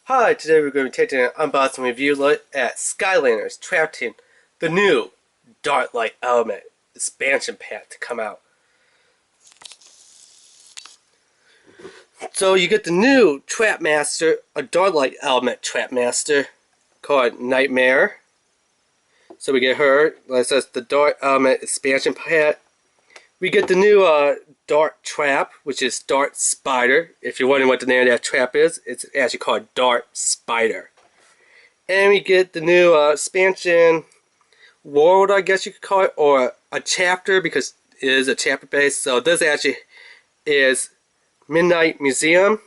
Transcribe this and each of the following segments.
Hi, today we're going to be taking an unboxing review look at Skylanders Trap Team, the new Dark Light Element expansion pack to come out. So you get the new Trap Master, a Dark Light Element Trap Master called Nightmare. So we get her, like I said, the Dark Element expansion pack. We get the new Dark Trap, which is Dark Spider. If you're wondering what the name of that trap is, it's actually called Dark Spider. And we get the new expansion world, I guess you could call it, or a chapter, because it is a chapter based. So this actually is Midnight Museum,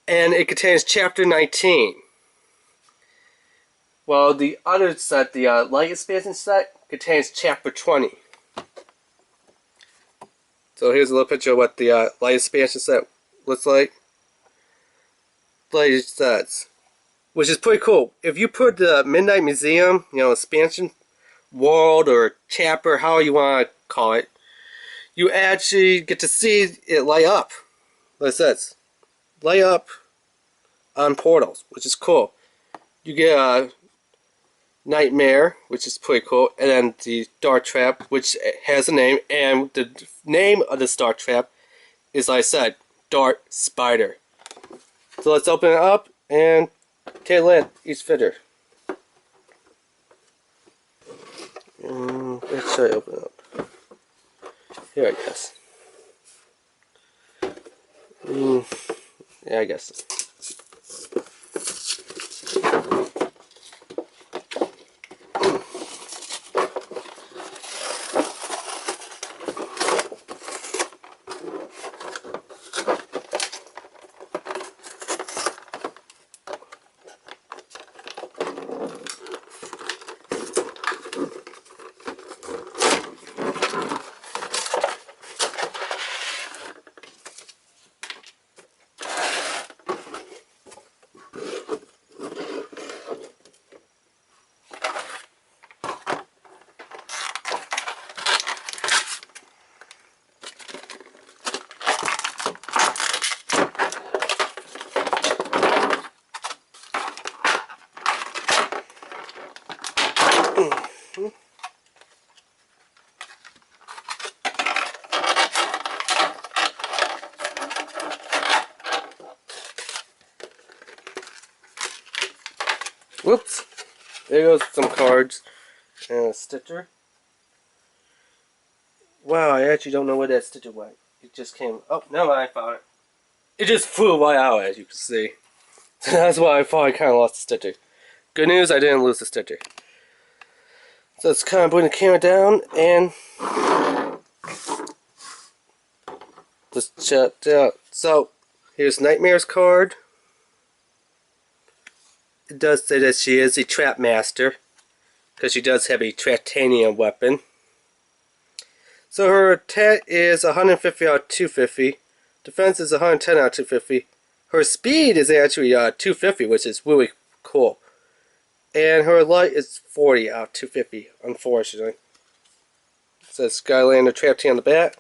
and it contains chapter 19. While the other set, the light expansion set, contains chapter 20. So here's a little picture of what the light expansion set looks like. Light sets, which is pretty cool. If you put the Midnight Museum, expansion world or chapter, how you want to call it, you actually get to see it light up. Like I said, light up on portals, which is cool. You get a Nightmare, which is pretty cool, and then the Dark Trap, which has a name, and the name of the Dark Trap is, like I said, Dark Spider. So let's open it up and take a look at each fitter. Let's try to open it up. Here, I guess. Yeah, I guess. Whoops! There goes some cards and a sticker. Wow, I actually don't know where that sticker went. It just came. Oh, no, I found it. It just flew right out, as you can see. That's why I thought I kind of lost the sticker. Good news, I didn't lose the sticker. So let's kind of bring the camera down and let's check it out. So here's Nightmare's card. It does say that she is a Trap Master, because she does have a Tritanium weapon. So her attack is 150 out of 250. Defense is 110 out of 250. Her speed is actually 250, which is really cool. And her light is 40 out of 250, unfortunately. It says Skylander Trap Team on the back.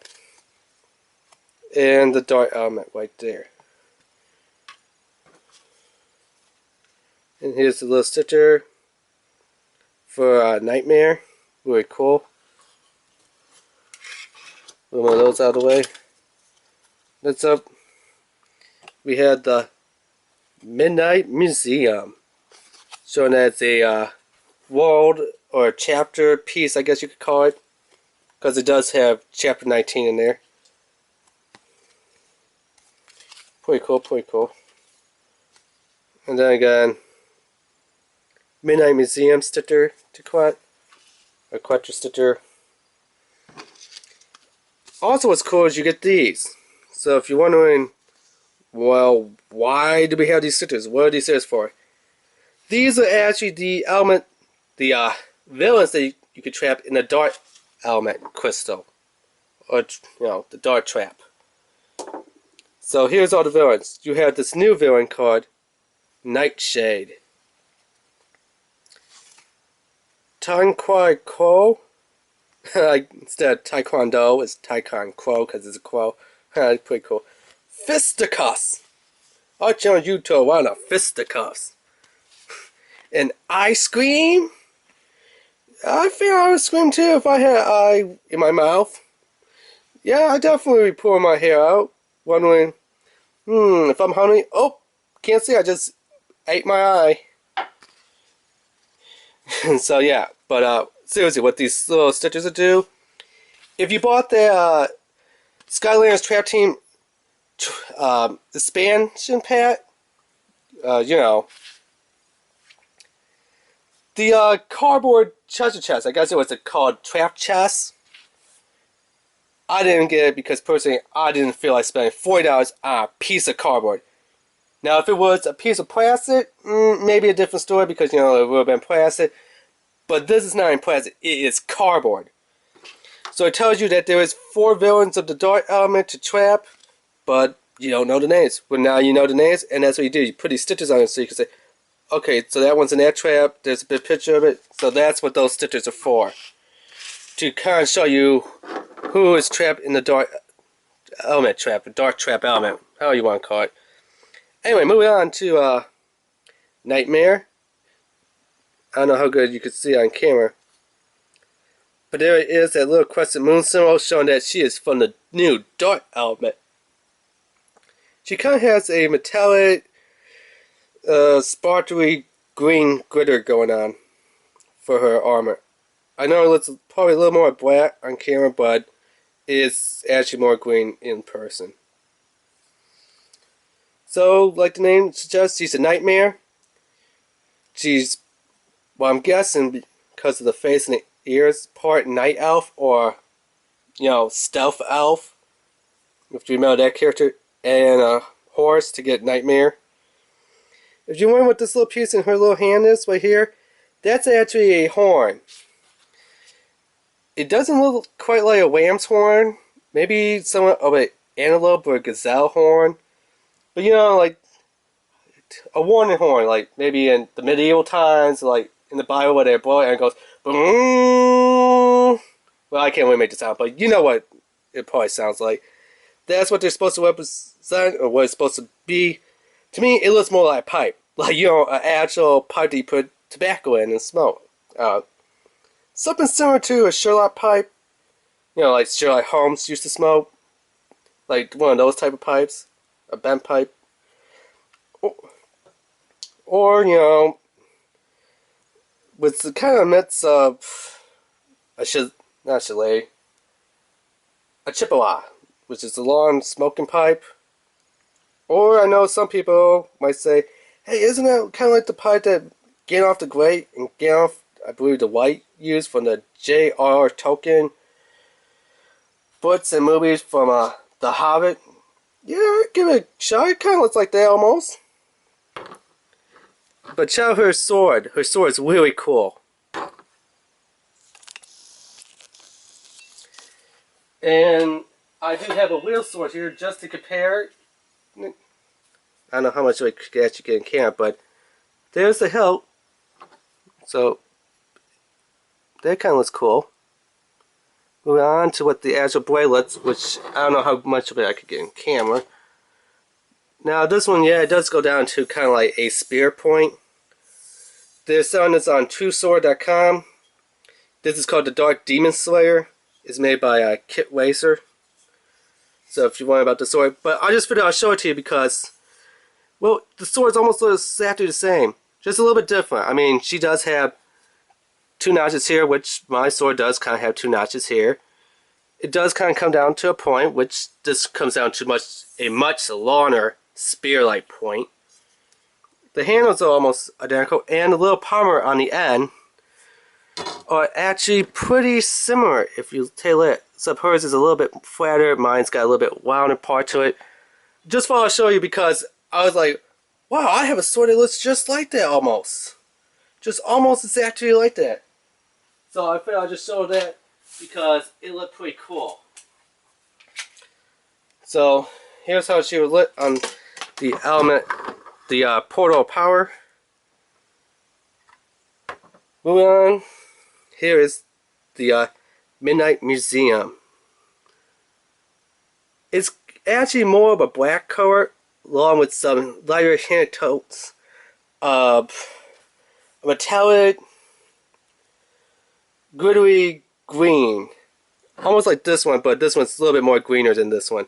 And the Dark Element right there. And here's the little sticker for Nightmare. Really cool. Put one of those out of the way. Next up, we had the Midnight Museum, showing that it's a world or a chapter piece, I guess you could call it, because it does have chapter 19 in there. Pretty cool, pretty cool. And then again, Midnight Museum sticker to quote, or quattro sticker. Also, what's cool is you get these. So if you're wondering, well, why do we have these stickers? What are these stickers for? These are actually the element, the villains that you could trap in the Dark Element crystal, or the Dark Trap. So here's all the villains. You have this new villain called Nightshade. Taekwondo. Instead of Taekwondo, it's Taekwondo because it's a quo. Pretty cool. Fisticuffs. I'll challenge you to a round of fisticuffs. And I scream? I think I would scream too if I had an eye in my mouth. Yeah, I definitely would pull my hair out, wondering, if I'm hungry. Oh, can't see, I just ate my eye. So yeah, but seriously, what these little stickers will do, if you bought the SKYLANDDES Trap Team expansion pack, you know, the cardboard treasure chest, I guess it was called Trap Chest. I didn't get it because personally I didn't feel like spending $40 on a piece of cardboard. Now if it was a piece of plastic, maybe a different story because you know it would have been plastic. But this is not in plastic, it is cardboard. So it tells you that there is 4 villains of the dark element to trap, but you don't know the names. Well, now you know the names, and that's what you do. You put these stickers on it so you can say, okay, so that one's in that trap, there's a big picture of it, so that's what those stickers are for. To kind of show you who is trapped in the dark element trap, the dark trap element, however you want to call it. Anyway, moving on to Nightmare. I don't know how good you can see on camera. But there it is, that little crescent moon symbol showing that she is from the new dark element. She kind of has a metallic, sparkly green glitter going on for her armor. I know it looks probably a little more black on camera, but it's actually more green in person. So, like the name suggests, she's a nightmare. She's, well, I'm guessing because of the face and the ears, part night elf or, you know, stealth elf. If you remember that character, and a horse to get nightmare. If you wonder what this little piece in her little hand is right here, that's actually a horn. It doesn't look quite like a lamb's horn. Maybe somewhat of an antelope or a gazelle horn. But you know, like a warning horn, like maybe in the medieval times, like in the Bible where they blow it and it goes boom. Well, I can't really make the sound, but you know what it probably sounds like. That's what they're supposed to represent, or what it's supposed to be. To me, it looks more like a pipe. Like, you know, an actual pipe that you put tobacco in and smoke. Something similar to a Sherlock pipe. You know, like Sherlock Holmes used to smoke. Like one of those type of pipes. A bent pipe. Or you know, with the kind of mix of a Chippewa, which is a long smoking pipe. Or I know some people might say, hey, isn't that kind of like the pipe that Gandalf the Great and Gandalf, I believe the White, used from the J.R.R. Tolkien books and movies from The Hobbit? Yeah, give it a shot. It kind of looks like that almost. But check out her sword. Her sword is really cool. And I do have a wheel sword here just to compare. I don't know how much I could actually get in camera, but there's the hilt. So that kind of looks cool. Moving on to what the actual bracelets, which I don't know how much of it I could get in camera. Now this one, yeah, it does go down to kind of like a spear point. They're selling this on TrueSword.com. This is called the Dark Demon Slayer. It's made by Kit Racer. So if you want about the sword, but I just figured I'll show it to you because, well, the sword's almost exactly the same, just a little bit different. I mean, she does have 2 notches here, which my sword does kind of have 2 notches here. It does kind of come down to a point, which this comes down to a much longer spear-like point. The handles are almost identical, and the little pommel on the end are actually pretty similar if you take a look. Except hers is a little bit flatter, mine's got a little bit rounder part to it. Just thought I'll show you because I was like, wow, I have a sword that looks just like that almost. Just almost exactly like that. So I figured I'll just show that because it looked pretty cool. So here's how she would look on the element, the portal of power. Moving on, here is the Midnight Museum. It's actually more of a black color, along with some lighter hand tones of a metallic glittery green. Almost like this one, but this one's a little bit more greener than this one.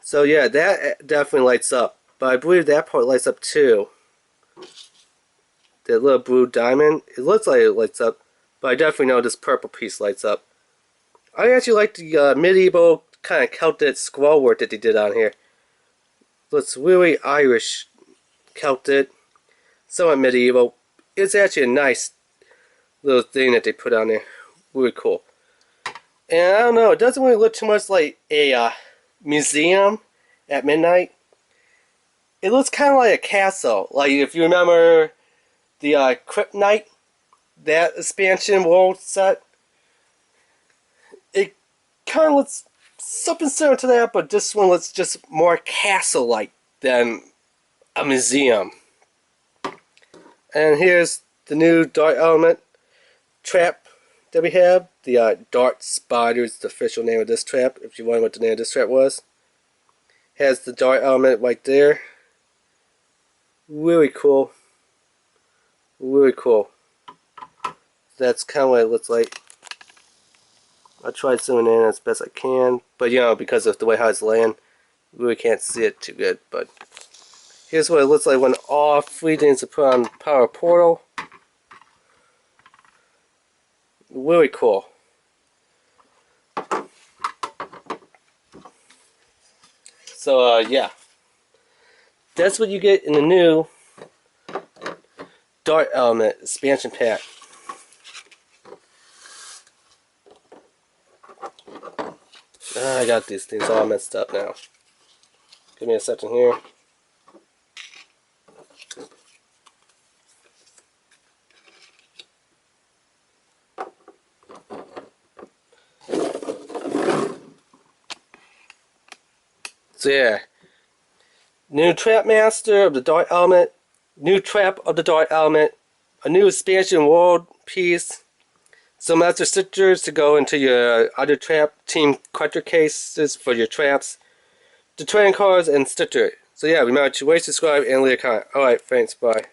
So yeah, that definitely lights up. But I believe that part lights up too. That little blue diamond, it looks like it lights up, but I definitely know this purple piece lights up. I actually like the medieval kind of Celtic scroll work that they did on here. Looks really Irish, Celtic, somewhat medieval. It's actually a nice little thing that they put on there. Really cool. And I don't know, it doesn't really look too much like a museum at midnight. It looks kind of like a castle. Like if you remember the Crypt Night, that expansion world set, it kind of looks something similar to that, but this one looks just more castle-like than a museum. And here's the new Dark Element trap that we have. The Dark Spider is the official name of this trap, if you wonder what the name of this trap was. Has the Dark Element right there. Really cool. Really cool. That's kind of what it looks like. I tried zooming in as best I can, but you know, because of the way how it's laying, really can't see it too good. But here's what it looks like when all three things are put on Power Portal. Really cool. So yeah, that's what you get in the new Dark Element expansion pack. I got these things all messed up now. Give me a second here. So yeah, new Trap Master of the Dark Element, new Trap of the Dark Element, a new expansion world piece, some extra stickers to go into your other trap team collector cases for your traps, the trading cards, and sticker. So yeah, remember to rate, subscribe, and leave a comment. Alright, thanks, bye.